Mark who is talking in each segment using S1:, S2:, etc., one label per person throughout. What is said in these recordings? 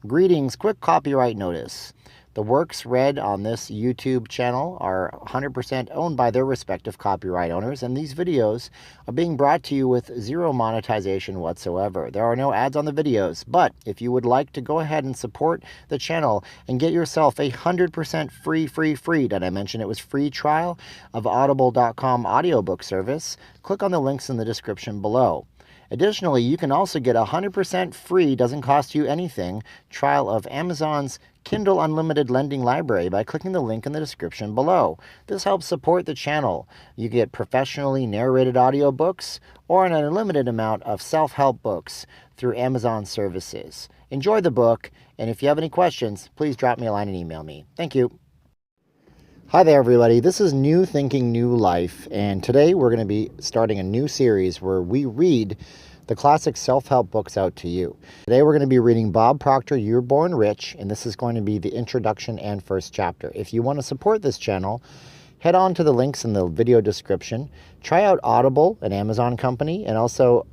S1: Greetings, quick copyright notice. The works read on this YouTube channel are 100% owned by their respective copyright owners, and these videos are being brought to you with zero monetization whatsoever. There are no ads on the videos, but if you would like to go ahead and support the channel and get yourself a 100% free, did I mention it was free trial of audible.com audiobook service, click on the links in the description below. Additionally, you can also get a 100% free, doesn't cost you anything, trial of Amazon's Kindle Unlimited Lending Library by clicking the link in the description below. This helps support the channel. You get professionally narrated audiobooks or an unlimited amount of self-help books through Amazon services. Enjoy the book, and if you have any questions, please drop me a line and email me. Thank you. Hi there, everybody. This is New Thinking, New Life, and today we're going to be starting a new series where we read the classic self-help books out to you. Today we're going to be reading Bob Proctor, You Were Born Rich, and this is going to be the introduction and first chapter. If you want to support this channel, head on to the links in the video description. Try out Audible, an Amazon company, and also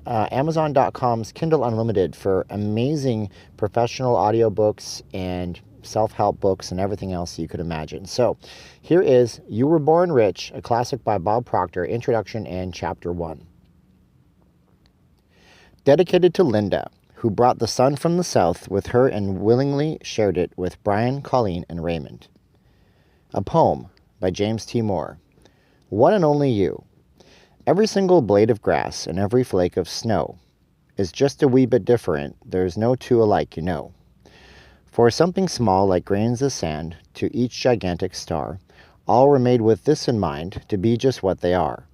S1: Amazon.com's Kindle Unlimited for amazing professional audiobooks and self-help books and everything else you could imagine. So here is You Were Born Rich, a classic by Bob Proctor, introduction and chapter 1. Dedicated to Linda, who brought the sun from the south with her and willingly shared it with Brian, Colleen, and Raymond. A poem by James T. Moore. One and only you. Every single blade of grass and every flake of snow is just a wee bit different. There's no two alike, you know. For something small like grains of sand to each gigantic star, all were made with this in mind, to be just what they are.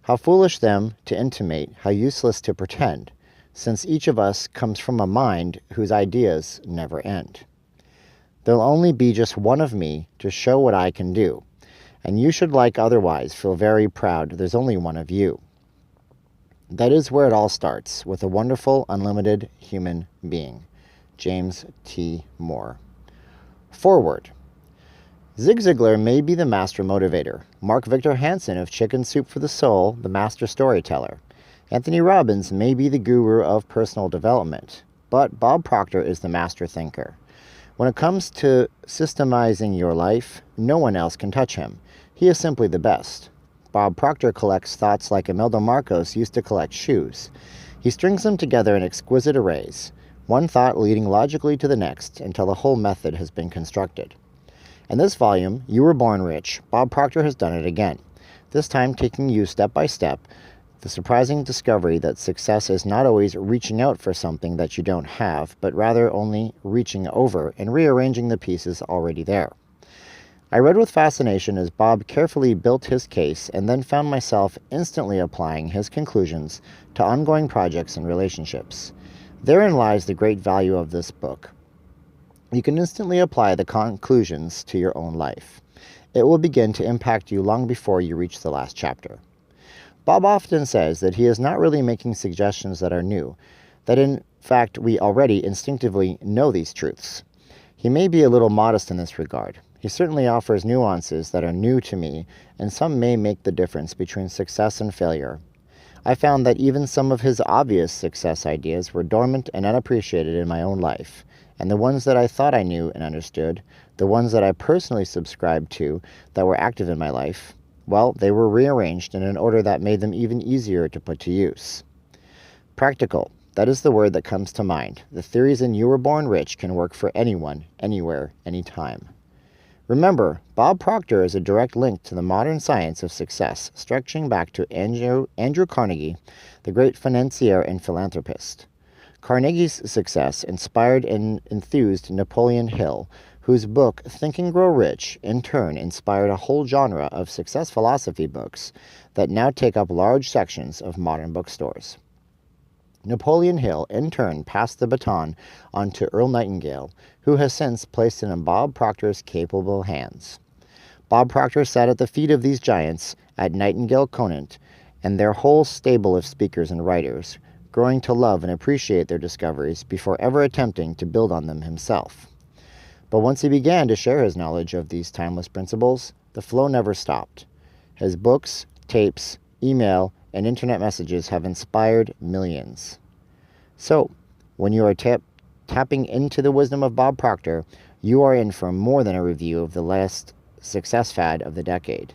S1: How foolish them to intimate, how useless to pretend, since each of us comes from a mind whose ideas never end. There'll only be just one of me to show what I can do, and you should like otherwise feel very proud there's only one of you. That is where it all starts, with a wonderful, unlimited human being. James T. Moore. Forward. Zig Ziglar may be the master motivator, Mark Victor Hansen of Chicken Soup for the Soul, the master storyteller. Anthony Robbins may be the guru of personal development, but Bob Proctor is the master thinker. When it comes to systemizing your life, no one else can touch him. He is simply the best. Bob Proctor collects thoughts like Imelda Marcos used to collect shoes. He strings them together in exquisite arrays, one thought leading logically to the next until the whole method has been constructed. In this volume, You Were Born Rich, Bob Proctor has done it again, this time taking you step by step, the surprising discovery that success is not always reaching out for something that you don't have, but rather only reaching over and rearranging the pieces already there. I read with fascination as Bob carefully built his case and then found myself instantly applying his conclusions to ongoing projects and relationships. Therein lies the great value of this book. You can instantly apply the conclusions to your own life. It will begin to impact you long before you reach the last chapter. Bob often says that he is not really making suggestions that are new, that in fact we already instinctively know these truths. He may be a little modest in this regard. He certainly offers nuances that are new to me, and some may make the difference between success and failure. I found that even some of his obvious success ideas were dormant and unappreciated in my own life, and the ones that I thought I knew and understood, the ones that I personally subscribed to that were active in my life, well, they were rearranged in an order that made them even easier to put to use. Practical, that is the word that comes to mind. The theories in You Were Born Rich can work for anyone, anywhere, anytime. Remember, Bob Proctor is a direct link to the modern science of success, stretching back to Andrew Carnegie, the great financier and philanthropist. Carnegie's success inspired and enthused Napoleon Hill, whose book Think and Grow Rich in turn inspired a whole genre of success philosophy books that now take up large sections of modern bookstores. Napoleon Hill, in turn, passed the baton on to Earl Nightingale, who has since placed it in Bob Proctor's capable hands. Bob Proctor sat at the feet of these giants at Nightingale Conant and their whole stable of speakers and writers, growing to love and appreciate their discoveries before ever attempting to build on them himself. But once he began to share his knowledge of these timeless principles, the flow never stopped. His books, tapes, email, and internet messages have inspired millions. So, when you are tapping into the wisdom of Bob Proctor, you are in for more than a review of the last success fad of the decade.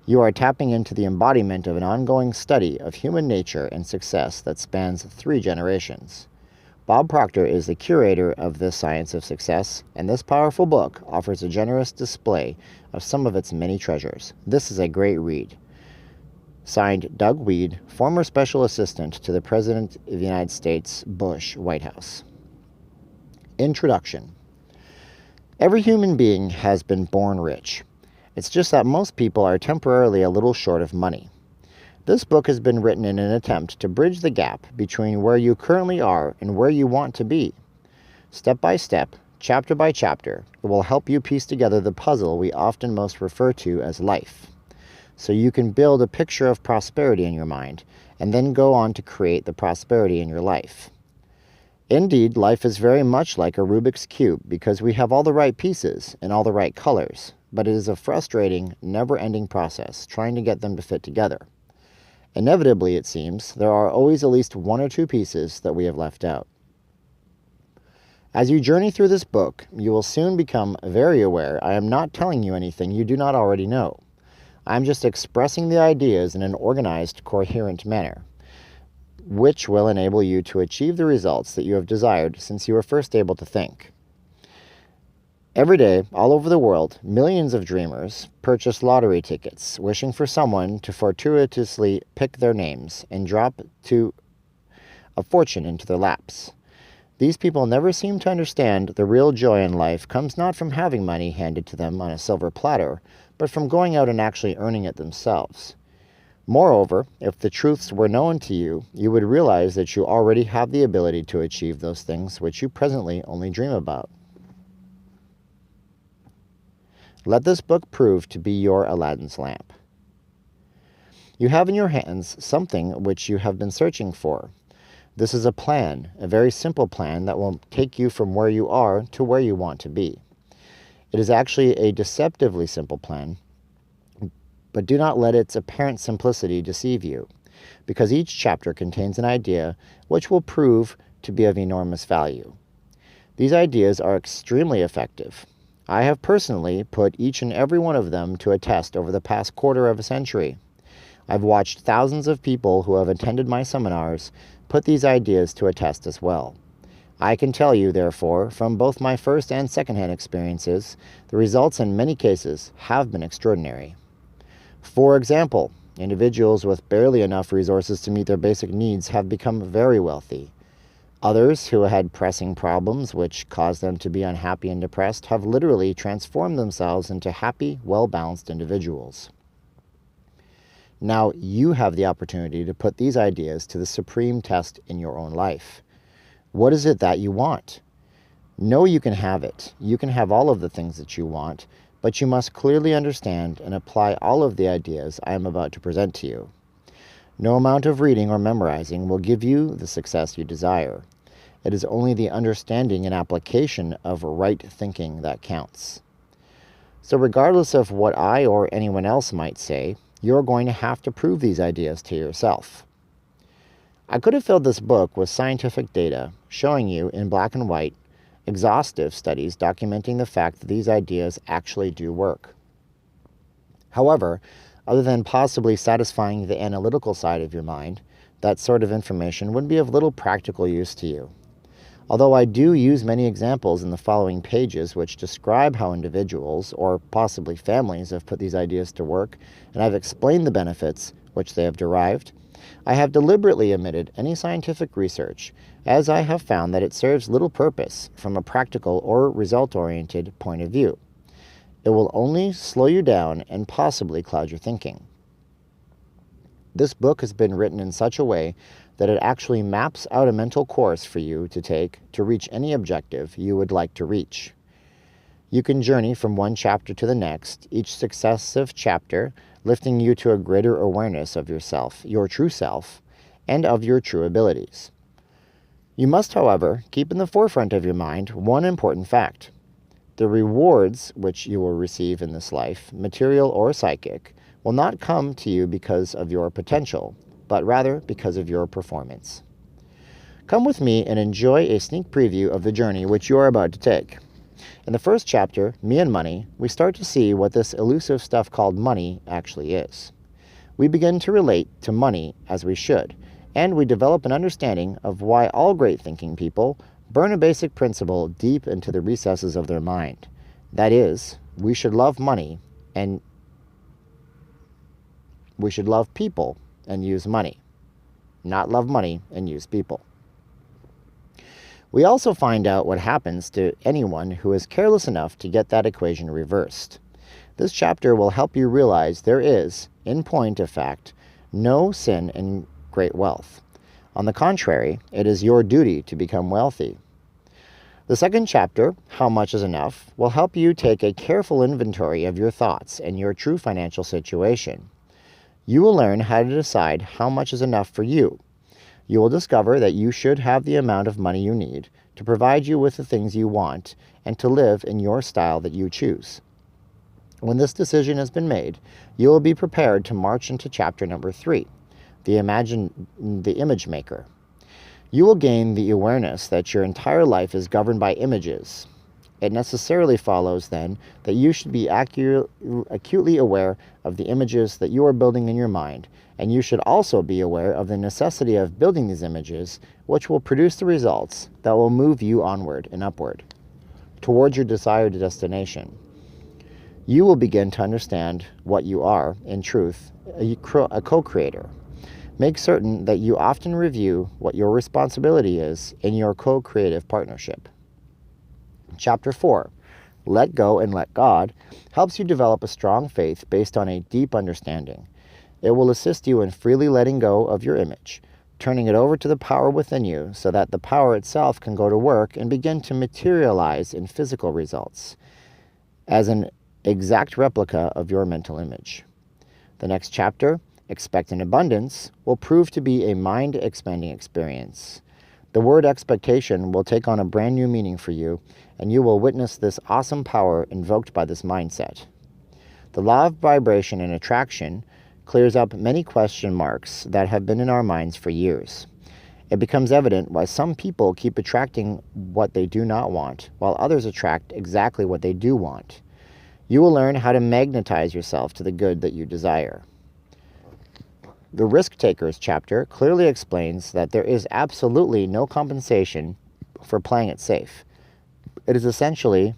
S1: You are tapping into the embodiment of an ongoing study of human nature and success that spans 3 generations. Bob Proctor is the curator of the science of success, and this powerful book offers a generous display of some of its many treasures. This is a great read. Signed, Doug Weed, former special assistant to the President of the United States Bush White House. Introduction. Every human being has been born rich. It's just that most people are temporarily a little short of money. This book has been written in an attempt to bridge the gap between where you currently are and where you want to be. Step by step, chapter by chapter, it will help you piece together the puzzle we often most refer to as life, so you can build a picture of prosperity in your mind and then go on to create the prosperity in your life. Indeed, life is very much like a Rubik's Cube because we have all the right pieces and all the right colors, but it is a frustrating, never-ending process trying to get them to fit together. Inevitably, it seems, there are always at least 1 or 2 pieces that we have left out. As you journey through this book, you will soon become very aware I am not telling you anything you do not already know. I am just expressing the ideas in an organized, coherent manner, which will enable you to achieve the results that you have desired since you were first able to think. Every day, all over the world, millions of dreamers purchase lottery tickets, wishing for someone to fortuitously pick their names and drop a fortune into their laps. These people never seem to understand the real joy in life comes not from having money handed to them on a silver platter, but from going out and actually earning it themselves. Moreover, if the truths were known to you, you would realize that you already have the ability to achieve those things which you presently only dream about. Let this book prove to be your Aladdin's lamp. You have in your hands something which you have been searching for. This is a plan, a very simple plan that will take you from where you are to where you want to be. It is actually a deceptively simple plan, but do not let its apparent simplicity deceive you, because each chapter contains an idea which will prove to be of enormous value. These ideas are extremely effective. I have personally put each and every one of them to a test over the past quarter of a century. I've watched thousands of people who have attended my seminars put these ideas to a test as well. I can tell you, therefore, from both my first and second-hand experiences, the results in many cases have been extraordinary. For example, individuals with barely enough resources to meet their basic needs have become very wealthy. Others who had pressing problems which caused them to be unhappy and depressed have literally transformed themselves into happy, well-balanced individuals. Now you have the opportunity to put these ideas to the supreme test in your own life. What is it that you want? Know you can have it. You can have all of the things that you want, but you must clearly understand and apply all of the ideas I am about to present to you. No amount of reading or memorizing will give you the success you desire. It is only the understanding and application of right thinking that counts. So regardless of what I or anyone else might say, you're going to have to prove these ideas to yourself. I could have filled this book with scientific data showing you in black and white exhaustive studies documenting the fact that these ideas actually do work. However, other than possibly satisfying the analytical side of your mind, that sort of information would be of little practical use to you. Although I do use many examples in the following pages which describe how individuals, or possibly families, have put these ideas to work, and I've explained the benefits which they have derived, I have deliberately omitted any scientific research, as I have found that it serves little purpose from a practical or result-oriented point of view. It will only slow you down and possibly cloud your thinking. This book has been written in such a way that it actually maps out a mental course for you to take to reach any objective you would like to reach. You can journey from one chapter to the next, each successive chapter lifting you to a greater awareness of yourself, your true self, and of your true abilities. You must, however, keep in the forefront of your mind one important fact. The rewards which you will receive in this life, material or psychic, will not come to you because of your potential, but rather because of your performance. Come with me and enjoy a sneak preview of the journey which you are about to take. In the first chapter, Me and Money, we start to see what this elusive stuff called money actually is. We begin to relate to money as we should, and we develop an understanding of why all great thinking people burn a basic principle deep into the recesses of their mind. That is, we should love money and we should love people and use money, not love money and use people. We also find out what happens to anyone who is careless enough to get that equation reversed. This chapter will help you realize there is, in point of fact, no sin in great wealth. On the contrary, it is your duty to become wealthy. The second chapter, How Much is Enough, will help you take a careful inventory of your thoughts and your true financial situation. You will learn how to decide how much is enough for you. You will discover that you should have the amount of money you need to provide you with the things you want and to live in your style that you choose. When this decision has been made, you will be prepared to march into chapter number 3, the image maker. You will gain the awareness that your entire life is governed by images. It necessarily follows, then, that you should be acutely aware of the images that you are building in your mind, and you should also be aware of the necessity of building these images, which will produce the results that will move you onward and upward, towards your desired destination. You will begin to understand what you are, in truth, a co-creator. Make certain that you often review what your responsibility is in your co-creative partnership. Chapter 4, Let Go and Let God, helps you develop a strong faith based on a deep understanding. It will assist you in freely letting go of your image, turning it over to the power within you so that the power itself can go to work and begin to materialize in physical results as an exact replica of your mental image. The next chapter, Expect an Abundance, will prove to be a mind-expanding experience. The word expectation will take on a brand new meaning for you, and you will witness this awesome power invoked by this mindset. The law of vibration and attraction clears up many question marks that have been in our minds for years. It becomes evident why some people keep attracting what they do not want, while others attract exactly what they do want. You will learn how to magnetize yourself to the good that you desire. The Risk Takers chapter clearly explains that there is absolutely no compensation for playing it safe. It is essentially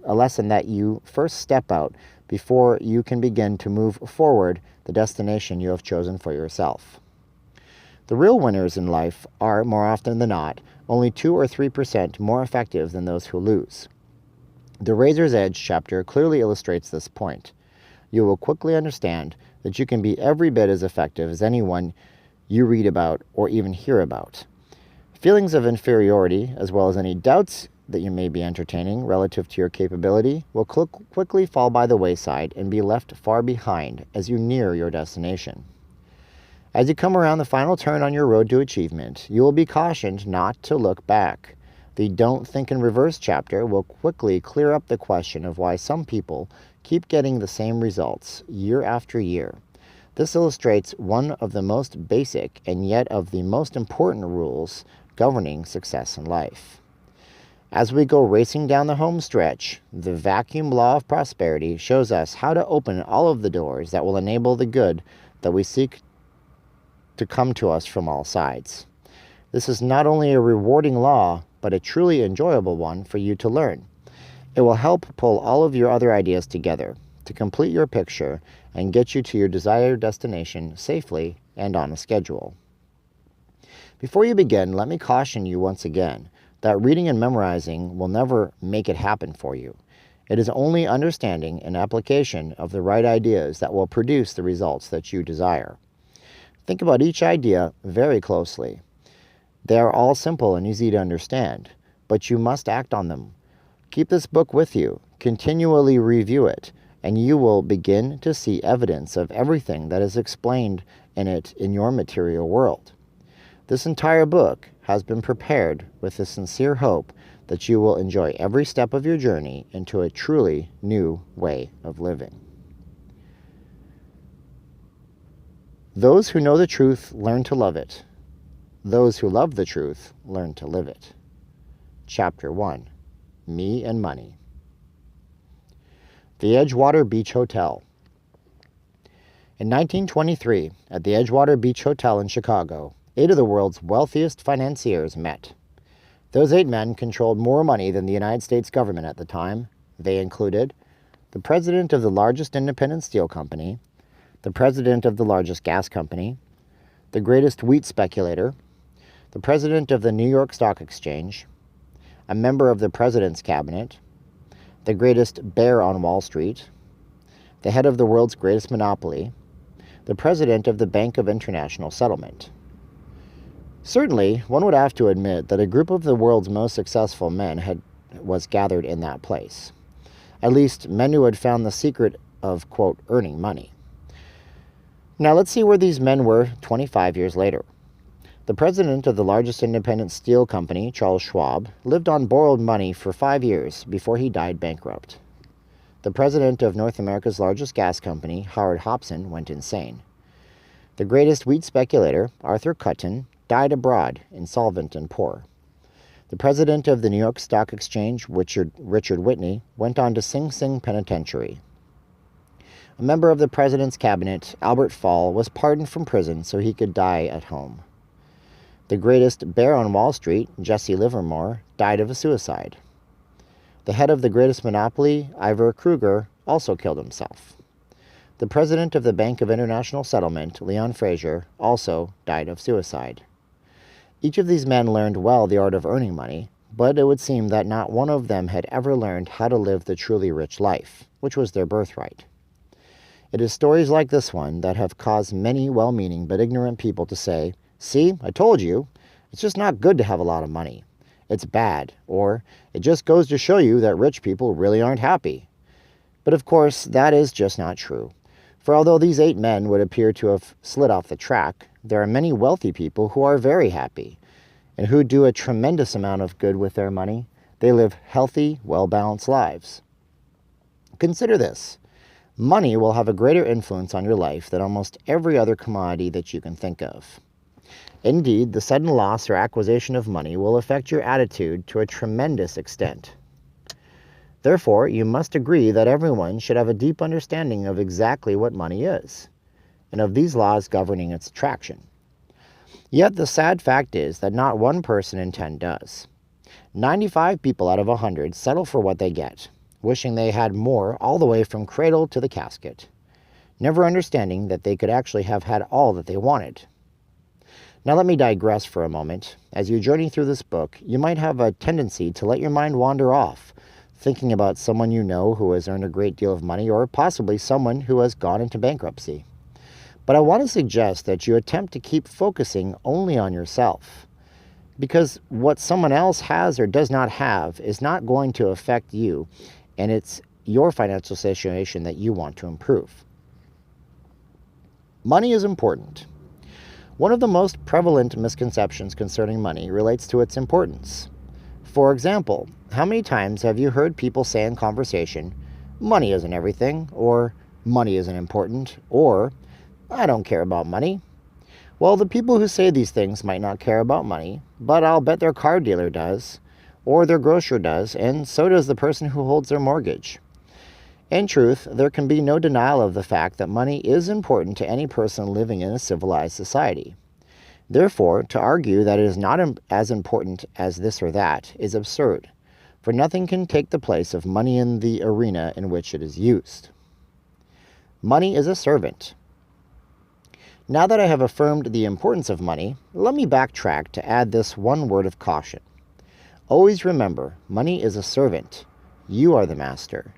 S1: a lesson that you first step out before you can begin to move forward the destination you have chosen for yourself. The real winners in life are, more often than not, only 2 or 3% more effective than those who lose. The Razor's Edge chapter clearly illustrates this point. You will quickly understand that you can be every bit as effective as anyone you read about or even hear about. Feelings of inferiority, as well as any doubts that you may be entertaining relative to your capability, will quickly fall by the wayside and be left far behind as you near your destination. As you come around the final turn on your road to achievement, you will be cautioned not to look back. The Don't Think in Reverse chapter will quickly clear up the question of why some people keep getting the same results year after year. This illustrates one of the most basic and yet of the most important rules governing success in life. As we go racing down the home stretch, the vacuum law of prosperity shows us how to open all of the doors that will enable the good that we seek to come to us from all sides. This is not only a rewarding law, but a truly enjoyable one for you to learn. It will help pull all of your other ideas together to complete your picture and get you to your desired destination safely and on a schedule. Before you begin, let me caution you once again that reading and memorizing will never make it happen for you. It is only understanding and application of the right ideas that will produce the results that you desire. Think about each idea very closely. They are all simple and easy to understand, but you must act on them. Keep this book with you, continually review it, and you will begin to see evidence of everything that is explained in it in your material world. This entire book has been prepared with the sincere hope that you will enjoy every step of your journey into a truly new way of living. Those who know the truth learn to love it. those who love the truth learn to live it. Chapter 1. Me and Money. The Edgewater Beach Hotel. In 1923, at the Edgewater Beach Hotel in Chicago, 8 of the world's wealthiest financiers met. Those 8 men controlled more money than the United States government at the time. They included the president of the largest independent steel company, the president of the largest gas company, the greatest wheat speculator, the president of the New York Stock Exchange, a member of the president's cabinet, the greatest bear on Wall Street, the head of the world's greatest monopoly, the president of the Bank of International Settlement. Certainly, one would have to admit that a group of the world's most successful men was gathered in that place. At least, men who had found the secret of, quote, earning money. Now let's see where these men were 25 years later. The president of the largest independent steel company, Charles Schwab, lived on borrowed money for 5 years before he died bankrupt. The president of North America's largest gas company, Howard Hopson, went insane. The greatest wheat speculator, Arthur Cutten, died abroad, insolvent and poor. The president of the New York Stock Exchange, Richard Whitney, went on to Sing Sing Penitentiary. A member of the president's cabinet, Albert Fall, was pardoned from prison so he could die at home. The greatest bear on Wall Street, Jesse Livermore, died of a suicide. The head of the greatest monopoly, Ivor Kruger, also killed himself. The president of the Bank of International Settlement, Leon Fraser, also died of suicide. Each of these men learned well the art of earning money, but it would seem that not one of them had ever learned how to live the truly rich life, which was their birthright. It is stories like this one that have caused many well-meaning but ignorant people to say, "See, I told you, it's just not good to have a lot of money. It's bad," or "it just goes to show you that rich people really aren't happy." But of course, that is just not true. For although these 8 men would appear to have slid off the track, there are many wealthy people who are very happy, and who do a tremendous amount of good with their money. They live healthy, well-balanced lives. Consider this. Money will have a greater influence on your life than almost every other commodity that you can think of. Indeed, the sudden loss or acquisition of money will affect your attitude to a tremendous extent. Therefore, you must agree that everyone should have a deep understanding of exactly what money is, and of these laws governing its attraction. Yet the sad fact is that not 1 person in 10 does. 95 people out of 100 settle for what they get, wishing they had more all the way from cradle to the casket, never understanding that they could actually have had all that they wanted. Now let me digress for a moment. As you journey through this book, you might have a tendency to let your mind wander off, thinking about someone you know who has earned a great deal of money, or possibly someone who has gone into bankruptcy. But I want to suggest that you attempt to keep focusing only on yourself, because what someone else has or does not have is not going to affect you, and it's your financial situation that you want to improve. Money is important. One of the most prevalent misconceptions concerning money relates to its importance. For example, how many times have you heard people say in conversation, "Money isn't everything," or "Money isn't important," or "I don't care about money"? Well, the people who say these things might not care about money, but I'll bet their car dealer does, or their grocer does, and so does the person who holds their mortgage. In truth, there can be no denial of the fact that money is important to any person living in a civilized society. Therefore, to argue that it is not as important as this or that is absurd, for nothing can take the place of money in the arena in which it is used. Money is a servant. Now that I have affirmed the importance of money, let me backtrack to add this one word of caution. Always remember, money is a servant. You are the master.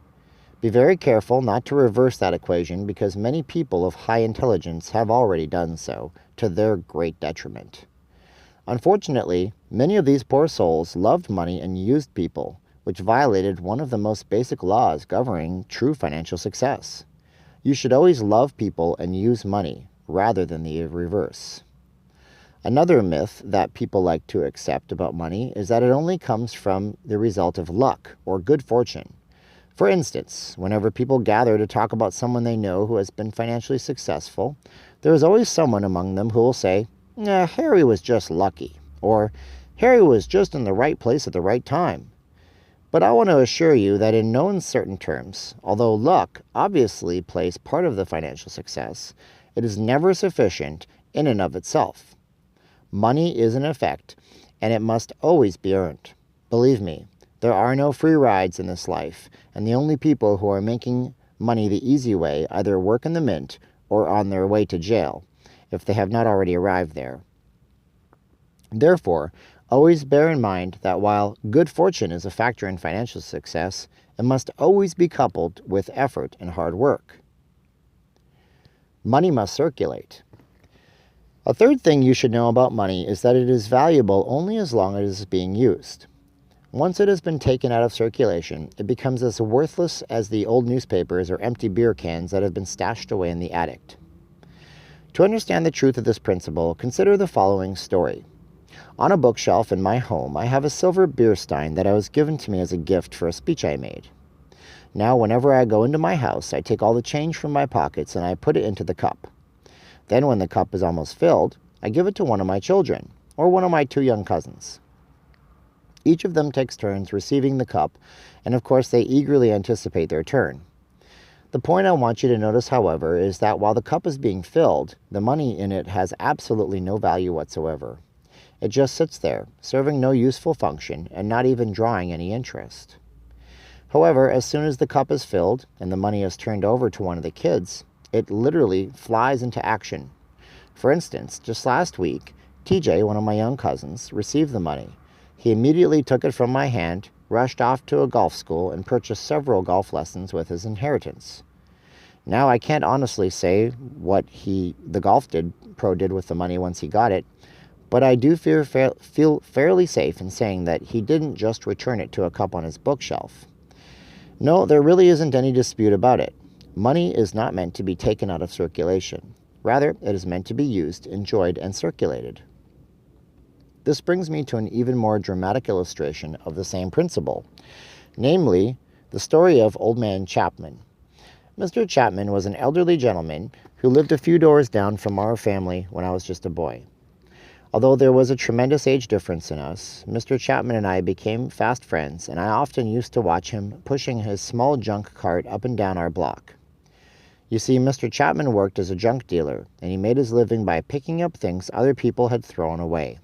S1: Be very careful not to reverse that equation, because many people of high intelligence have already done so, to their great detriment. Unfortunately, many of these poor souls loved money and used people, which violated one of the most basic laws governing true financial success. You should always love people and use money, rather than the reverse. Another myth that people like to accept about money is that it only comes from the result of luck or good fortune. For instance, whenever people gather to talk about someone they know who has been financially successful, there is always someone among them who will say, Harry was just lucky, or Harry was just in the right place at the right time. But I want to assure you that in no uncertain terms, although luck obviously plays part of the financial success, it is never sufficient in and of itself. Money is an effect, and it must always be earned. Believe me, there are no free rides in this life, and the only people who are making money the easy way either work in the mint or on their way to jail, if they have not already arrived there. Therefore, always bear in mind that while good fortune is a factor in financial success, it must always be coupled with effort and hard work. Money must circulate. A third thing you should know about money is that it is valuable only as long as it is being used. Once it has been taken out of circulation, it becomes as worthless as the old newspapers or empty beer cans that have been stashed away in the attic. To understand the truth of this principle, consider the following story. On a bookshelf in my home, I have a silver beer stein that was given to me as a gift for a speech I made. Now, whenever I go into my house, I take all the change from my pockets and I put it into the cup. Then, when the cup is almost filled, I give it to one of my children, or one of my 2 young cousins. Each of them takes turns receiving the cup, and of course they eagerly anticipate their turn. The point I want you to notice, however, is that while the cup is being filled, the money in it has absolutely no value whatsoever. It just sits there, serving no useful function and not even drawing any interest. However, as soon as the cup is filled and the money is turned over to one of the kids, it literally flies into action. For instance, just last week, TJ, one of my young cousins, received the money. He immediately took it from my hand, rushed off to a golf school, and purchased several golf lessons with his inheritance. Now, I can't honestly say what the golf pro did with the money once he got it, but I do feel fairly safe in saying that he didn't just return it to a cup on his bookshelf. No, there really isn't any dispute about it. Money is not meant to be taken out of circulation. Rather, it is meant to be used, enjoyed, and circulated. This brings me to an even more dramatic illustration of the same principle, namely, the story of Old Man Chapman. Mr. Chapman was an elderly gentleman who lived a few doors down from our family when I was just a boy. Although there was a tremendous age difference in us, Mr. Chapman and I became fast friends, and I often used to watch him pushing his small junk cart up and down our block. You see, Mr. Chapman worked as a junk dealer, and he made his living by picking up things other people had thrown away.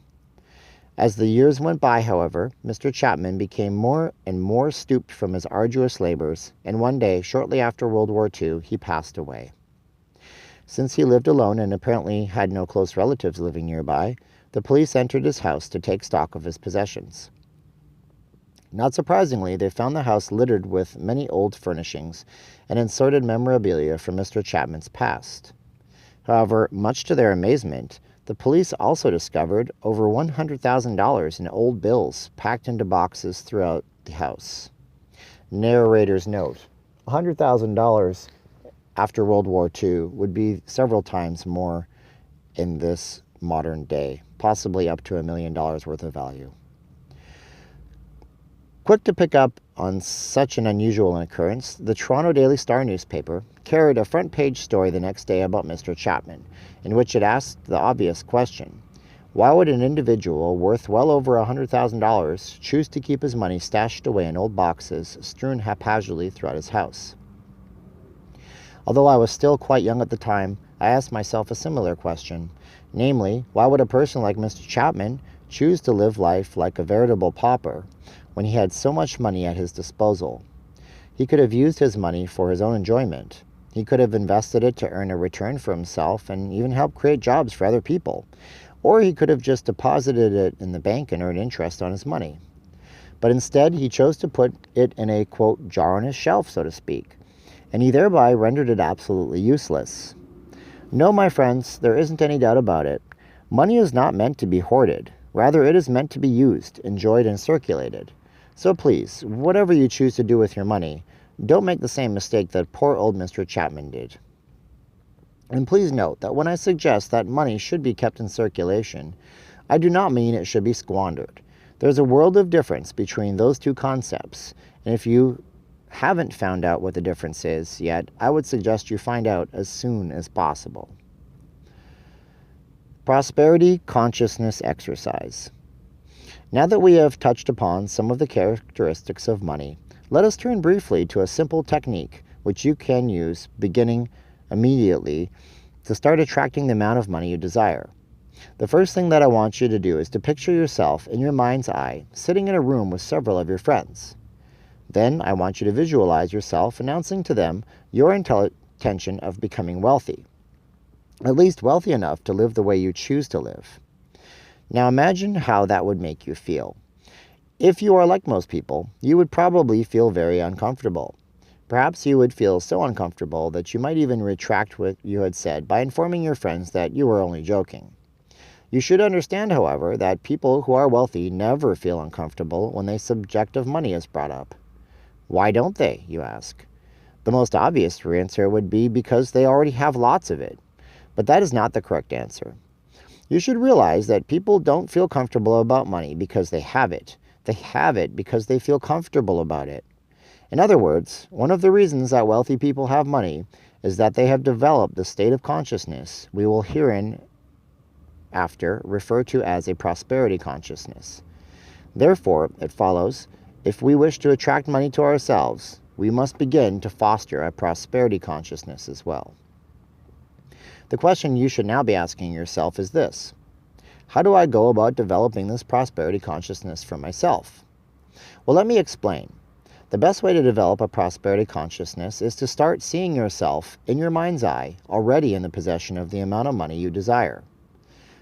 S1: As the years went by, however, Mr. Chapman became more and more stooped from his arduous labors, and one day, shortly after World War II, he passed away. Since he lived alone and apparently had no close relatives living nearby, the police entered his house to take stock of his possessions. Not surprisingly, they found the house littered with many old furnishings and assorted memorabilia from Mr. Chapman's past. However, much to their amazement, the police also discovered over $100,000 in old bills packed into boxes throughout the house. Narrator's note: $100,000 after World War II would be several times more in this modern day, possibly up to $1 million worth of value. Quick to pick up on such an unusual occurrence, the Toronto Daily Star newspaper carried a front-page story the next day about Mr. Chapman, in which it asked the obvious question: why would an individual worth well over $100,000 choose to keep his money stashed away in old boxes strewn haphazardly throughout his house? Although I was still quite young at the time, I asked myself a similar question, namely, why would a person like Mr. Chapman choose to live life like a veritable pauper when he had so much money at his disposal? He could have used his money for his own enjoyment. He could have invested it to earn a return for himself and even help create jobs for other people. Or he could have just deposited it in the bank and earned interest on his money. But instead, he chose to put it in a, quote, jar on his shelf, so to speak, and he thereby rendered it absolutely useless. No, my friends, there isn't any doubt about it. Money is not meant to be hoarded. Rather, it is meant to be used, enjoyed, and circulated. So please, whatever you choose to do with your money, don't make the same mistake that poor old Mr. Chapman did. And please note that when I suggest that money should be kept in circulation, I do not mean it should be squandered. There's a world of difference between those two concepts, and if you haven't found out what the difference is yet, I would suggest you find out as soon as possible. Prosperity Consciousness Exercise. Now that we have touched upon some of the characteristics of money, let us turn briefly to a simple technique which you can use beginning immediately to start attracting the amount of money you desire. The first thing that I want you to do is to picture yourself in your mind's eye sitting in a room with several of your friends. Then I want you to visualize yourself announcing to them your intention of becoming wealthy, at least wealthy enough to live the way you choose to live. Now imagine how that would make you feel. If you are like most people, you would probably feel very uncomfortable. Perhaps you would feel so uncomfortable that you might even retract what you had said by informing your friends that you were only joking. You should understand, however, that people who are wealthy never feel uncomfortable when the subject of money is brought up. Why don't they, you ask? The most obvious answer would be because they already have lots of it. But that is not the correct answer. You should realize that people don't feel comfortable about money because they have it. They have it because they feel comfortable about it. In other words, one of the reasons that wealthy people have money is that they have developed the state of consciousness we will hereinafter refer to as a prosperity consciousness. Therefore, it follows, if we wish to attract money to ourselves, we must begin to foster a prosperity consciousness as well. The question you should now be asking yourself is this: how do I go about developing this prosperity consciousness for myself? Well, let me explain. The best way to develop a prosperity consciousness is to start seeing yourself in your mind's eye already in the possession of the amount of money you desire.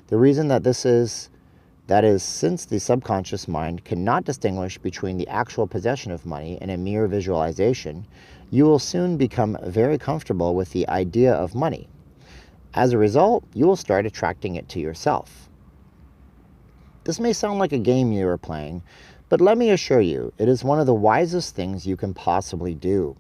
S1: The reason that is since the subconscious mind cannot distinguish between the actual possession of money and a mere visualization, you will soon become very comfortable with the idea of money. As a result, you will start attracting it to yourself. This may sound like a game you are playing, but let me assure you, it is one of the wisest things you can possibly do.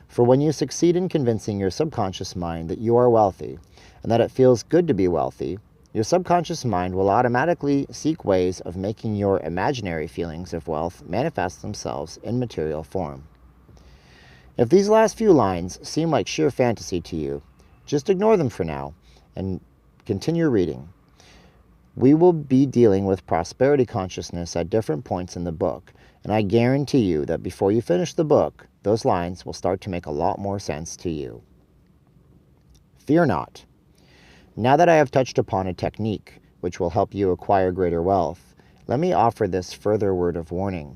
S1: For when you succeed in convincing your subconscious mind that you are wealthy, and that it feels good to be wealthy, your subconscious mind will automatically seek ways of making your imaginary feelings of wealth manifest themselves in material form. If these last few lines seem like sheer fantasy to you, just ignore them for now and continue reading. We will be dealing with prosperity consciousness at different points in the book, and I guarantee you that before you finish the book, those lines will start to make a lot more sense to you. Fear not. Now that I have touched upon a technique which will help you acquire greater wealth, let me offer this further word of warning.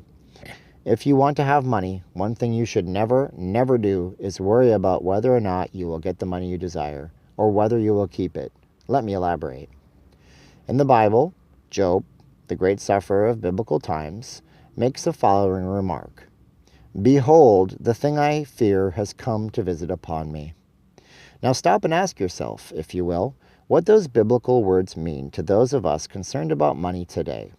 S1: If you want to have money, one thing you should never do is worry about whether or not you will get the money you desire, or whether you will keep it. Let me elaborate. In the Bible, Job, the great sufferer of biblical times, makes the following remark: "Behold, the thing I fear has come to visit upon me." Now stop and ask yourself, if you will, what those biblical words mean to those of us concerned about money today.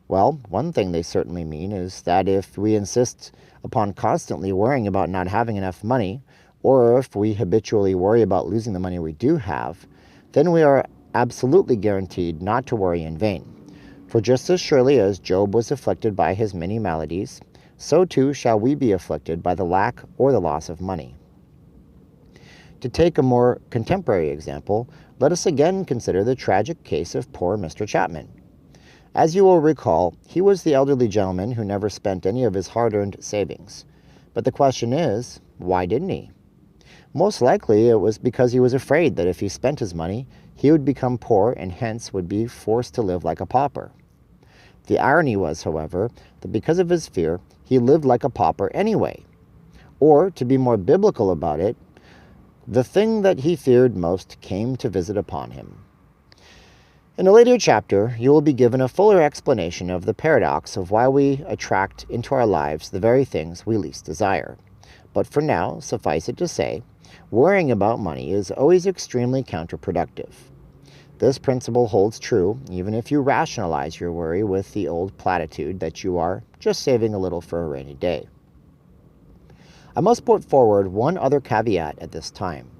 S1: Well, one thing they certainly mean is that if we insist upon constantly worrying about not having enough money, or if we habitually worry about losing the money we do have, then we are absolutely guaranteed not to worry in vain. For just as surely as Job was afflicted by his many maladies, so too shall we be afflicted by the lack or the loss of money. To take a more contemporary example, let us again consider the tragic case of poor Mr. Chapman. As you will recall, he was the elderly gentleman who never spent any of his hard-earned savings. But the question is, why didn't he? Most likely it was because he was afraid that if he spent his money, he would become poor and hence would be forced to live like a pauper. The irony was, however, that because of his fear, he lived like a pauper anyway. Or, to be more biblical about it, the thing that he feared most came to visit upon him. In a later chapter, you will be given a fuller explanation of the paradox of why we attract into our lives the very things we least desire. But for now, suffice it to say, worrying about money is always extremely counterproductive. This principle holds true even if you rationalize your worry with the old platitude that you are just saving a little for a rainy day. I must put forward one other caveat at this time.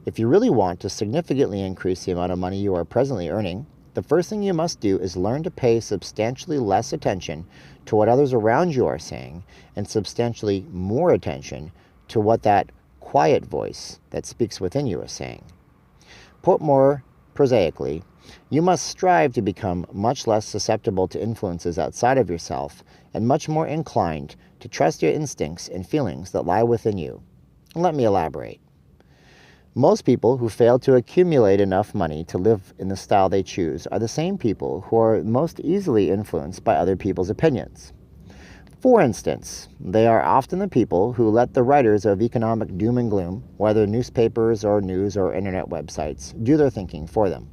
S1: If you really want to significantly increase the amount of money you are presently earning, the first thing you must do is learn to pay substantially less attention to what others around you are saying and substantially more attention to what that quiet voice that speaks within you is saying. Put more prosaically, You must strive to become much less susceptible to influences outside of yourself and much more inclined to trust your instincts and feelings that lie within you. Let me elaborate. Most people who fail to accumulate enough money to live in the style they choose are the same people who are most easily influenced by other people's opinions. For instance, they are often the people who let the writers of economic doom and gloom, whether newspapers or news or internet websites, do their thinking for them.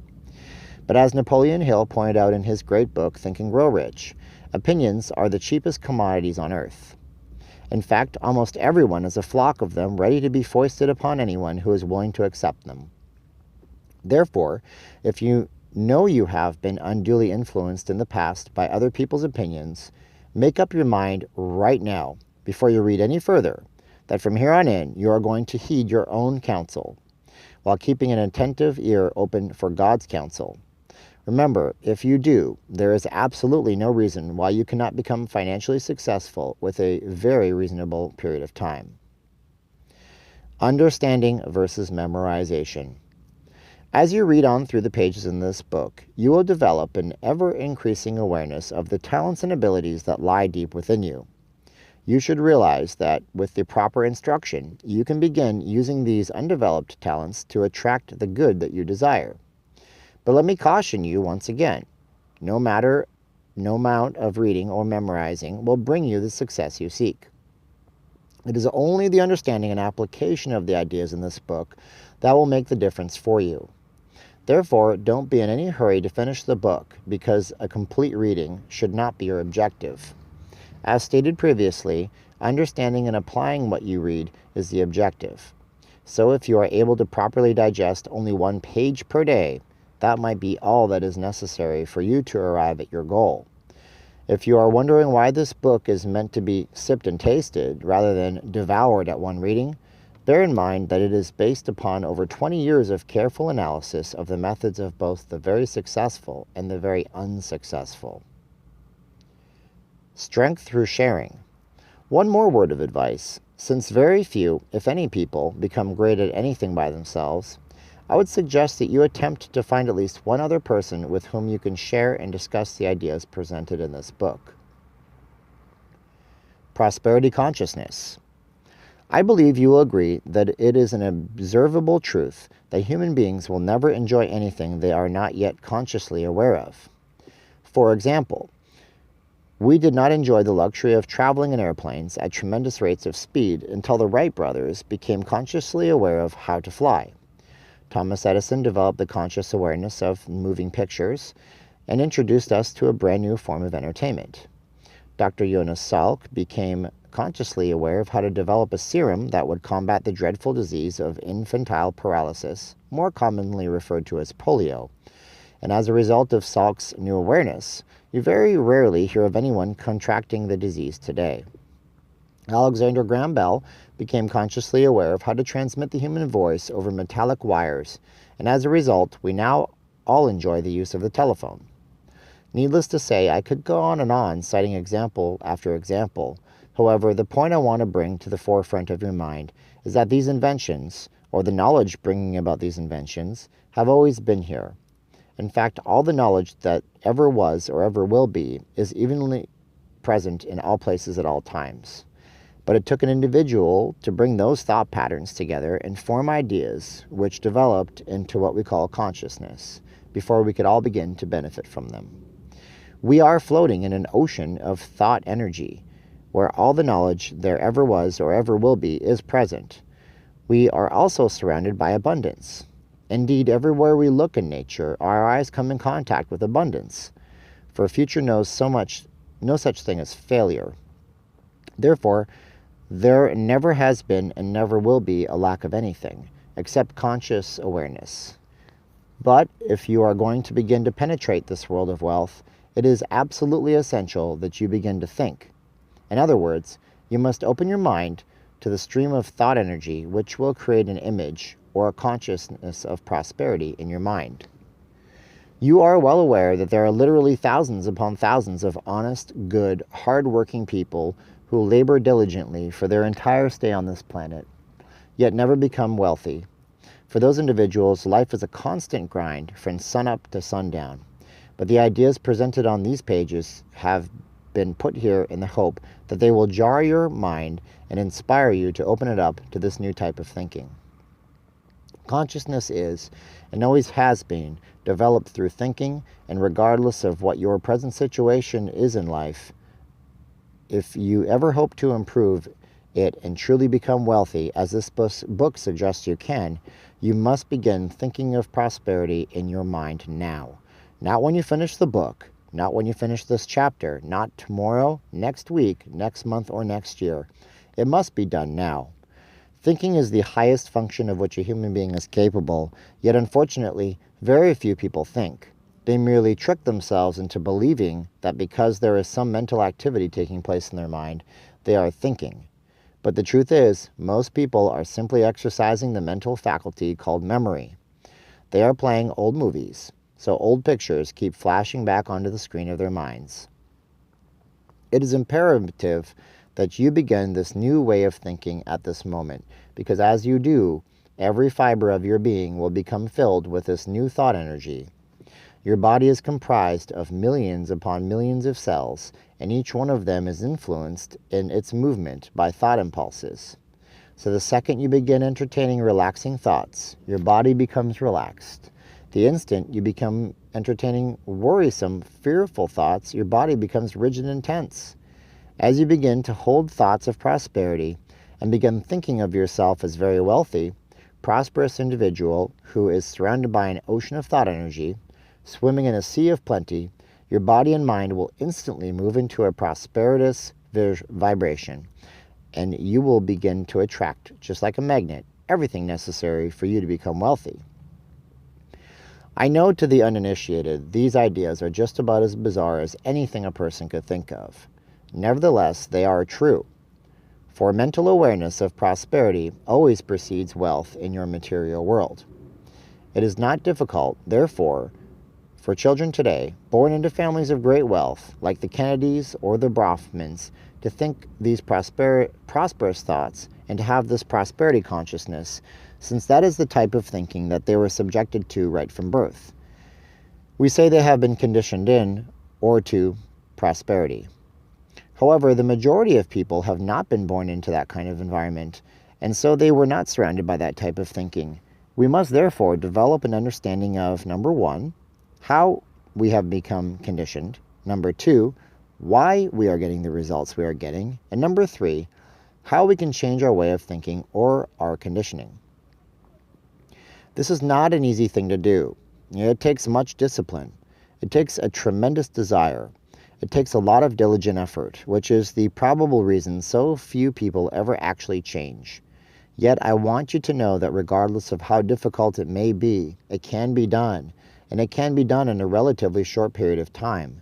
S1: But as Napoleon Hill pointed out in his great book, Think and Grow Rich, opinions are the cheapest commodities on earth. In fact, almost everyone is a flock of them ready to be foisted upon anyone who is willing to accept them. Therefore, if you know you have been unduly influenced in the past by other people's opinions, make up your mind right now, before you read any further, that from here on in you are going to heed your own counsel, while keeping an attentive ear open for God's counsel. Remember, if you do, there is absolutely no reason why you cannot become financially successful with a very reasonable period of time. Understanding versus memorization. As you read on through the pages in this book, you will develop an ever-increasing awareness of the talents and abilities that lie deep within you. You should realize that with the proper instruction, you can begin using these undeveloped talents to attract the good that you desire. But let me caution you once again, no amount of reading or memorizing will bring you the success you seek. It is only the understanding and application of the ideas in this book that will make the difference for you. Therefore, don't be in any hurry to finish the book, because a complete reading should not be your objective. As stated previously, understanding and applying what you read is the objective. So if you are able to properly digest only 1 page per day, that might be all that is necessary for you to arrive at your goal. If you are wondering why this book is meant to be sipped and tasted rather than devoured at one reading, bear in mind that it is based upon over 20 years of careful analysis of the methods of both the very successful and the very unsuccessful. Strength through sharing. One more word of advice. Since very few, if any people, become great at anything by themselves, I would suggest that you attempt to find at least one other person with whom you can share and discuss the ideas presented in this book. Prosperity consciousness. I believe you will agree that it is an observable truth that human beings will never enjoy anything they are not yet consciously aware of. For example, we did not enjoy the luxury of traveling in airplanes at tremendous rates of speed until the Wright brothers became consciously aware of how to fly. Thomas Edison developed the conscious awareness of moving pictures and introduced us to a brand new form of entertainment. Dr. Jonas Salk became consciously aware of how to develop a serum that would combat the dreadful disease of infantile paralysis, more commonly referred to as polio. And as a result of Salk's new awareness, you very rarely hear of anyone contracting the disease today. Alexander Graham Bell became consciously aware of how to transmit the human voice over metallic wires, and as a result, we now all enjoy the use of the telephone. Needless to say, I could go on, citing example after example. However, the point I want to bring to the forefront of your mind is that these inventions, or the knowledge bringing about these inventions, have always been here. In fact, all the knowledge that ever was or ever will be is evenly present in all places at all times. But it took an individual to bring those thought patterns together and form ideas which developed into what we call consciousness, before we could all begin to benefit from them. We are floating in an ocean of thought energy, where all the knowledge there ever was or ever will be is present. We are also surrounded by abundance. Indeed, everywhere we look in nature, our eyes come in contact with abundance, for future knows no such thing as failure. Therefore, there never has been and never will be a lack of anything, except conscious awareness. But if you are going to begin to penetrate this world of wealth, it is absolutely essential that you begin to think. In other words, you must open your mind to the stream of thought energy which will create an image or a consciousness of prosperity in your mind. You are well aware that there are literally thousands upon thousands of honest, good, hard-working people who labor diligently for their entire stay on this planet, yet never become wealthy. For those individuals, life is a constant grind from sunup to sundown. But the ideas presented on these pages have been put here in the hope that they will jar your mind and inspire you to open it up to this new type of thinking. Consciousness is, and always has been, developed through thinking, and regardless of what your present situation is in life, if you ever hope to improve it and truly become wealthy, as this book suggests you can, you must begin thinking of prosperity in your mind now. Not when you finish the book, not when you finish this chapter, not tomorrow, next week, next month, or next year. It must be done now. Thinking is the highest function of which a human being is capable, yet unfortunately, very few people think. They merely trick themselves into believing that because there is some mental activity taking place in their mind, they are thinking. But the truth is, most people are simply exercising the mental faculty called memory. They are playing old movies, so old pictures keep flashing back onto the screen of their minds. It is imperative that you begin this new way of thinking at this moment, because as you do, every fiber of your being will become filled with this new thought energy. Your body is comprised of millions upon millions of cells, and each one of them is influenced in its movement by thought impulses. So the second you begin entertaining relaxing thoughts, your body becomes relaxed. The instant you become entertaining worrisome, fearful thoughts, your body becomes rigid and tense. As you begin to hold thoughts of prosperity and begin thinking of yourself as very wealthy, prosperous individual who is surrounded by an ocean of thought energy, swimming in a sea of plenty, your body and mind will instantly move into a prosperous vibration, and you will begin to attract, just like a magnet, everything necessary for you to become wealthy. I know to the uninitiated, these ideas are just about as bizarre as anything a person could think of. Nevertheless, they are true. For mental awareness of prosperity always precedes wealth in your material world. It is not difficult, therefore, for children today, born into families of great wealth, like the Kennedys or the Brofmans, to think these prosperous thoughts and to have this prosperity consciousness, since that is the type of thinking that they were subjected to right from birth. We say they have been conditioned in or to prosperity. However, the majority of people have not been born into that kind of environment, and so they were not surrounded by that type of thinking. We must therefore develop an understanding of, number one, how we have become conditioned, number two, why we are getting the results we are getting, and number three, how we can change our way of thinking or our conditioning. This is not an easy thing to do. It takes much discipline. It takes a tremendous desire. It takes a lot of diligent effort, which is the probable reason so few people ever actually change. Yet I want you to know that regardless of how difficult it may be, it can be done, and it can be done in a relatively short period of time.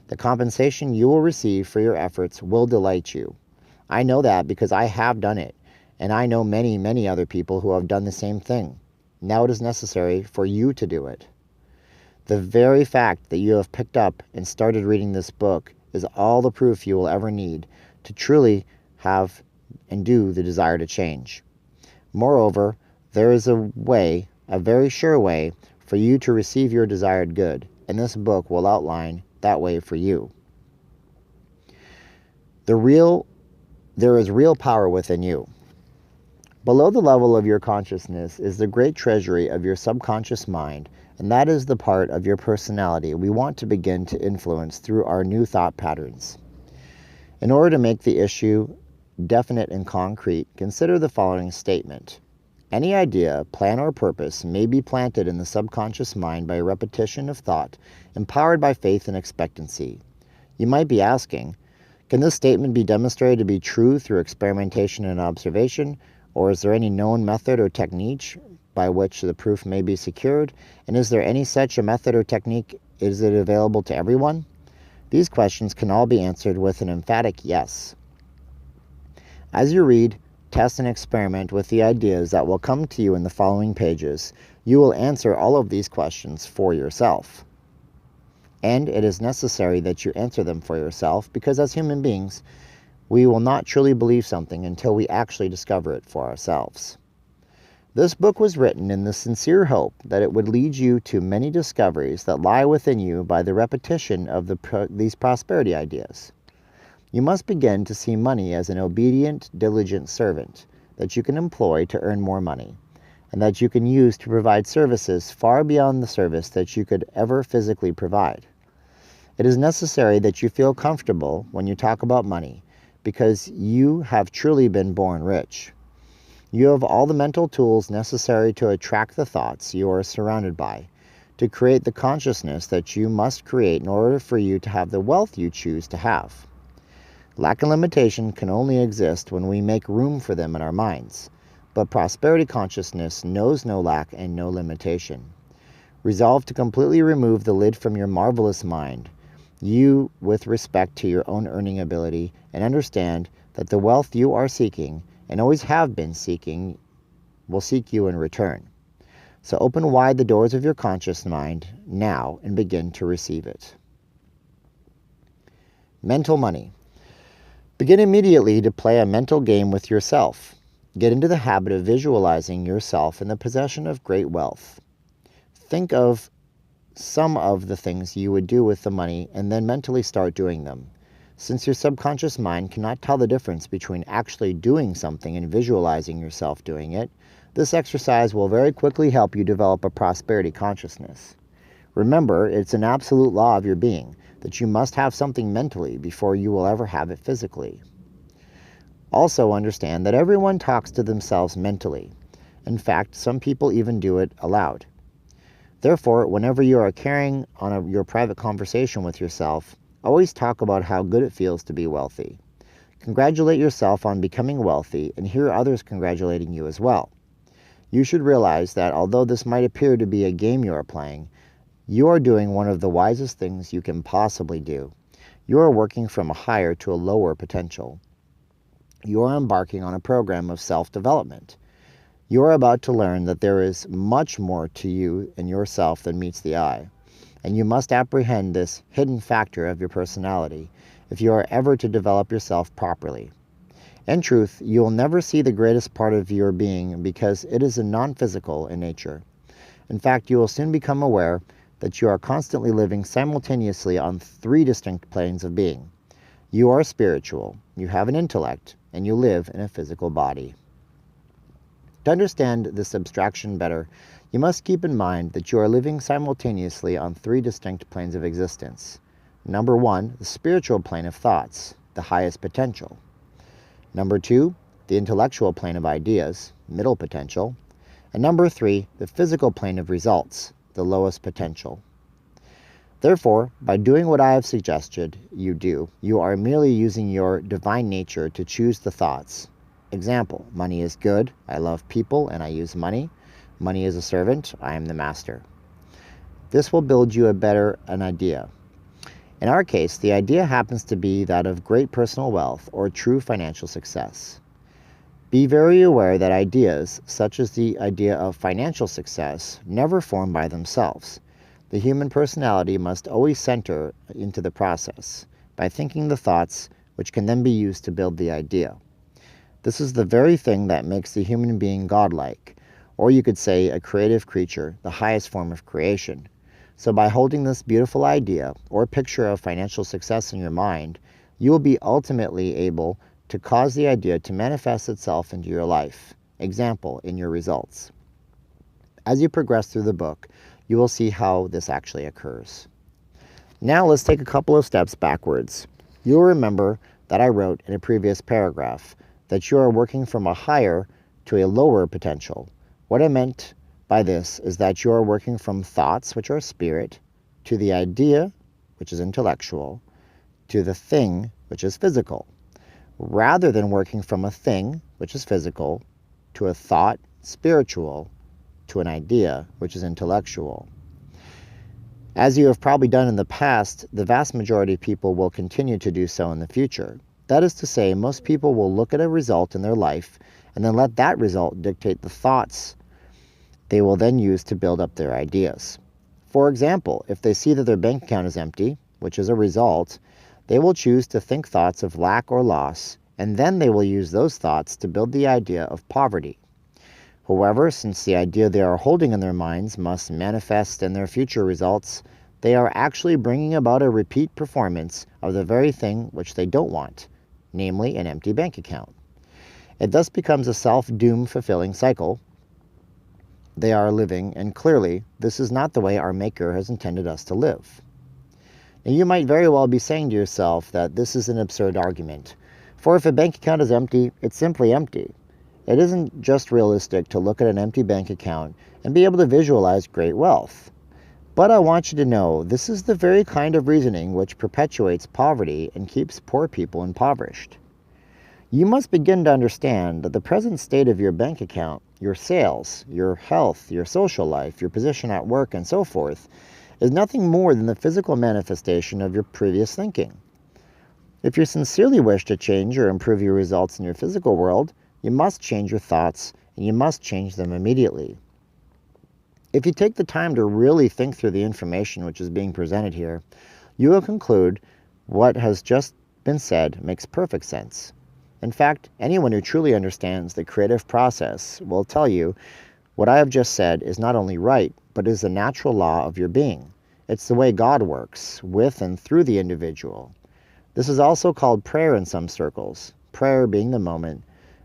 S1: The compensation you will receive for your efforts will delight you. I know that because I have done it, and I know many, many other people who have done the same thing. Now it is necessary for you to do it. The very fact that you have picked up and started reading this book is all the proof you will ever need to truly have and do the desire to change. Moreover, there is a way, a very sure way, for you to receive your desired good, and this book will outline that way for you. There is real power within you. Below the level of your consciousness is the great treasury of your subconscious mind, and that is the part of your personality we want to begin to influence through our new thought patterns. In order to make the issue definite and concrete, consider the following statement. Any idea, plan, or purpose may be planted in the subconscious mind by repetition of thought, empowered by faith and expectancy. You might be asking, can this statement be demonstrated to be true through experimentation and observation, or is there any known method or technique by which the proof may be secured? And is there any such a method or technique? Is it available to everyone? These questions can all be answered with an emphatic yes. As you read, test, and experiment with the ideas that will come to you in the following pages, you will answer all of these questions for yourself. And it is necessary that you answer them for yourself because as human beings, we will not truly believe something until we actually discover it for ourselves. This book was written in the sincere hope that it would lead you to many discoveries that lie within you by the repetition of these prosperity ideas. You must begin to see money as an obedient, diligent servant that you can employ to earn more money, and that you can use to provide services far beyond the service that you could ever physically provide. It is necessary that you feel comfortable when you talk about money, because you have truly been born rich. You have all the mental tools necessary to attract the thoughts you are surrounded by, to create the consciousness that you must create in order for you to have the wealth you choose to have. Lack and limitation can only exist when we make room for them in our minds, but prosperity consciousness knows no lack and no limitation. Resolve to completely remove the lid from your marvelous mind, you with respect to your own earning ability, and understand that the wealth you are seeking and always have been seeking will seek you in return. So open wide the doors of your conscious mind now and begin to receive it. Mental money. Begin immediately to play a mental game with yourself. Get into the habit of visualizing yourself in the possession of great wealth. Think of some of the things you would do with the money and then mentally start doing them. Since your subconscious mind cannot tell the difference between actually doing something and visualizing yourself doing it, this exercise will very quickly help you develop a prosperity consciousness. Remember, it's an absolute law of your being that you must have something mentally before you will ever have it physically. Also understand that everyone talks to themselves mentally. In fact, some people even do it aloud. Therefore, whenever you are carrying on your private conversation with yourself, always talk about how good it feels to be wealthy. Congratulate yourself on becoming wealthy and hear others congratulating you as well. You should realize that although this might appear to be a game you are playing, you are doing one of the wisest things you can possibly do. You are working from a higher to a lower potential. You are embarking on a program of self-development. You are about to learn that there is much more to you and yourself than meets the eye, and you must apprehend this hidden factor of your personality if you are ever to develop yourself properly. In truth, you will never see the greatest part of your being because it is non-physical in nature. In fact, you will soon become aware that you are constantly living simultaneously on 3 distinct planes of being. You are spiritual, you have an intellect, and you live in a physical body. To understand this abstraction better, you must keep in mind that you are living simultaneously on 3 distinct planes of existence. Number 1, the spiritual plane of thoughts, the highest potential. Number 2, the intellectual plane of ideas, middle potential. And number 3, the physical plane of results, the lowest potential. Therefore, by doing what I have suggested you do, you are merely using your divine nature to choose the thoughts. Example, money is good, I love people, and I use money. Money is a servant, I am the master. This will build you an idea. In our case, the idea happens to be that of great personal wealth or true financial success. Be very aware that ideas, such as the idea of financial success, never form by themselves. The human personality must always center into the process by thinking the thoughts which can then be used to build the idea. This is the very thing that makes the human being godlike, or you could say a creative creature, the highest form of creation. So by holding this beautiful idea or picture of financial success in your mind, you will be ultimately able to cause the idea to manifest itself into your life. Example, in your results. As you progress through the book, you will see how this actually occurs. Now let's take a couple of steps backwards. You'll remember that I wrote in a previous paragraph that you are working from a higher to a lower potential. What I meant by this is that you are working from thoughts, which are spirit, to the idea, which is intellectual, to the thing, which is physical, rather than working from a thing, which is physical, to a thought, spiritual, to an idea, which is intellectual. As you have probably done in the past, the vast majority of people will continue to do so in the future. That is to say, most people will look at a result in their life and then let that result dictate the thoughts they will then use to build up their ideas. For example, if they see that their bank account is empty, which is a result, they will choose to think thoughts of lack or loss, and then they will use those thoughts to build the idea of poverty. However, since the idea they are holding in their minds must manifest in their future results, they are actually bringing about a repeat performance of the very thing which they don't want, namely an empty bank account. It thus becomes a self-doom fulfilling cycle they are living, and clearly, this is not the way our Maker has intended us to live. Now, you might very well be saying to yourself that this is an absurd argument, for if a bank account is empty, it's simply empty. It isn't just realistic to look at an empty bank account and be able to visualize great wealth. But I want you to know this is the very kind of reasoning which perpetuates poverty and keeps poor people impoverished. You must begin to understand that the present state of your bank account, your sales, your health, your social life, your position at work, and so forth, is nothing more than the physical manifestation of your previous thinking. If you sincerely wish to change or improve your results in your physical world, you must change your thoughts, and you must change them immediately. If you take the time to really think through the information which is being presented here, you will conclude what has just been said makes perfect sense. In fact, anyone who truly understands the creative process will tell you what I have just said is not only right, but is the natural law of your being. It's the way God works, with and through the individual. This is also called prayer in some circles, prayer being the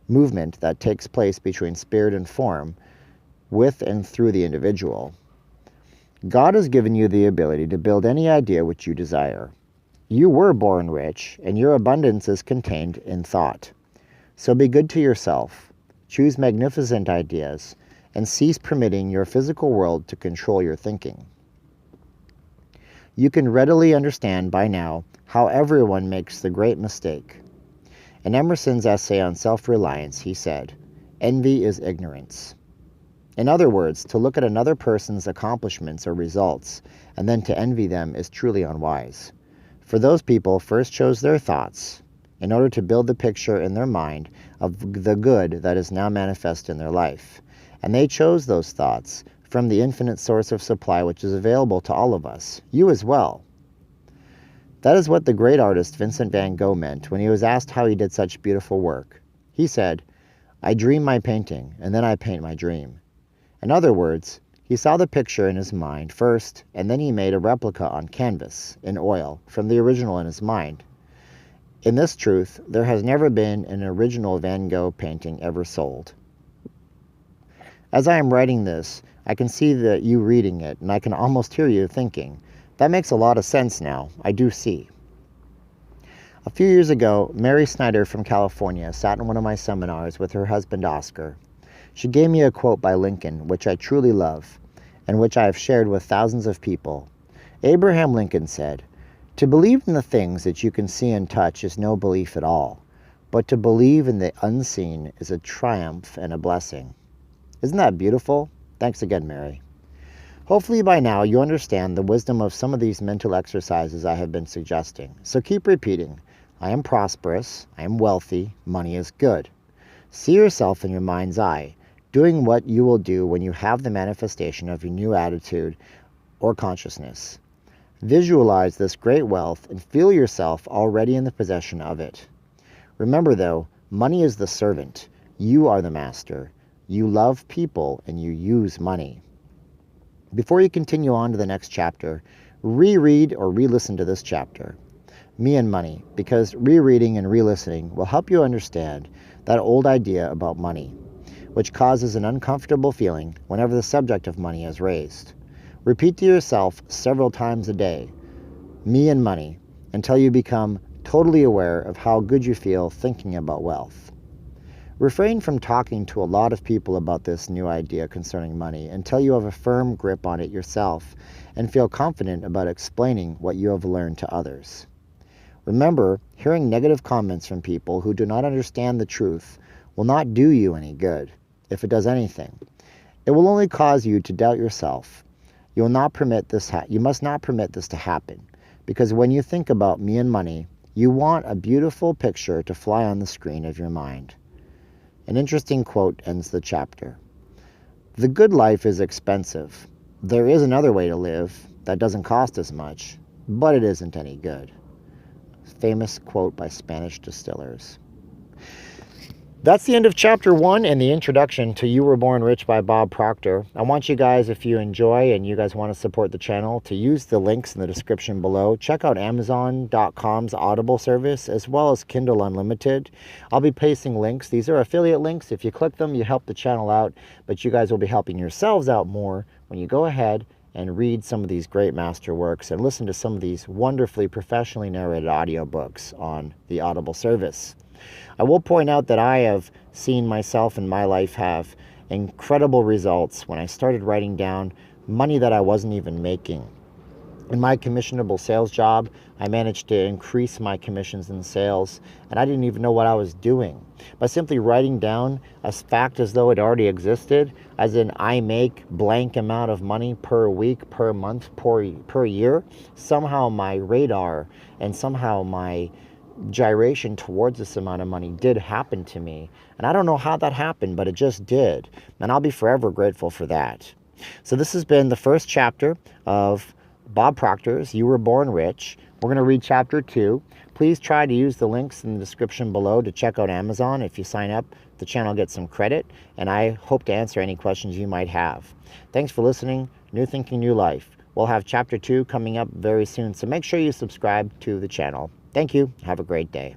S1: movement that takes place between spirit and form, with and through the individual. God has given you the ability to build any idea which you desire. You were born rich, and your abundance is contained in thought. So be good to yourself, choose magnificent ideas, and cease permitting your physical world to control your thinking. You can readily understand by now how everyone makes the great mistake. In Emerson's essay on self-reliance, he said, "Envy is ignorance." In other words, to look at another person's accomplishments or results, and then to envy them is truly unwise. For those people first chose their thoughts in order to build the picture in their mind of the good that is now manifest in their life. And they chose those thoughts from the infinite source of supply which is available to all of us, you as well. That is what the great artist Vincent van Gogh meant when he was asked how he did such beautiful work. He said, "I dream my painting, and then I paint my dream." In other words, he saw the picture in his mind first, and then he made a replica on canvas, in oil, from the original in his mind. In this truth, there has never been an original Van Gogh painting ever sold. As I am writing this, I can see that you reading it, and I can almost hear you thinking, "That makes a lot of sense now, I do see." A few years ago, Mary Snyder from California sat in one of my seminars with her husband Oscar. She gave me a quote by Lincoln, which I truly love, and which I have shared with thousands of people. Abraham Lincoln said, "To believe in the things that you can see and touch is no belief at all, but to believe in the unseen is a triumph and a blessing." Isn't that beautiful? Thanks again, Mary. Hopefully by now you understand the wisdom of some of these mental exercises I have been suggesting. So keep repeating, I am prosperous, I am wealthy, money is good. See yourself in your mind's eye, doing what you will do when you have the manifestation of your new attitude or consciousness. Visualize this great wealth and feel yourself already in the possession of it. Remember though, money is the servant. You are the master. You love people and you use money. Before you continue on to the next chapter, reread or re-listen to this chapter, Me and Money, because rereading and re-listening will help you understand that old idea about money, which causes an uncomfortable feeling whenever the subject of money is raised. Repeat to yourself several times a day, Me and Money, until you become totally aware of how good you feel thinking about wealth. Refrain from talking to a lot of people about this new idea concerning money until you have a firm grip on it yourself and feel confident about explaining what you have learned to others. Remember, hearing negative comments from people who do not understand the truth will not do you any good, if it does anything. It will only cause you to doubt yourself. You must not permit this to happen, because when you think about Me and Money, you want a beautiful picture to fly on the screen of your mind. An interesting quote ends the chapter. The good life is expensive. There is another way to live that doesn't cost as much, but it isn't any good. Famous quote by Spanish distillers. That's the end of chapter 1 and the introduction to You Were Born Rich by Bob Proctor. I want you guys, if you enjoy and you guys want to support the channel, to use the links in the description below. Check out Amazon.com's Audible service as well as Kindle Unlimited. I'll be pasting links. These are affiliate links. If you click them, you help the channel out, but you guys will be helping yourselves out more when you go ahead and read some of these great masterworks and listen to some of these wonderfully professionally narrated audiobooks on the Audible service. I will point out that I have seen myself in my life have incredible results when I started writing down money that I wasn't even making. In my commissionable sales job, I managed to increase my commissions in sales, and I didn't even know what I was doing. By simply writing down a fact as though it already existed, as in I make blank amount of money per week, per month, per year, somehow my radar and somehow my gyration towards this amount of money did happen to me. And I don't know how that happened, but it just did. And I'll be forever grateful for that. So this has been the first chapter of Bob Proctor's You Were Born Rich. We're going to read chapter 2. Please try to use the links in the description below to check out Amazon. If you sign up, the channel gets some credit. And I hope to answer any questions you might have. Thanks for listening. New Thinking, New Life. We'll have chapter 2 coming up very soon. So make sure you subscribe to the channel. Thank you. Have a great day.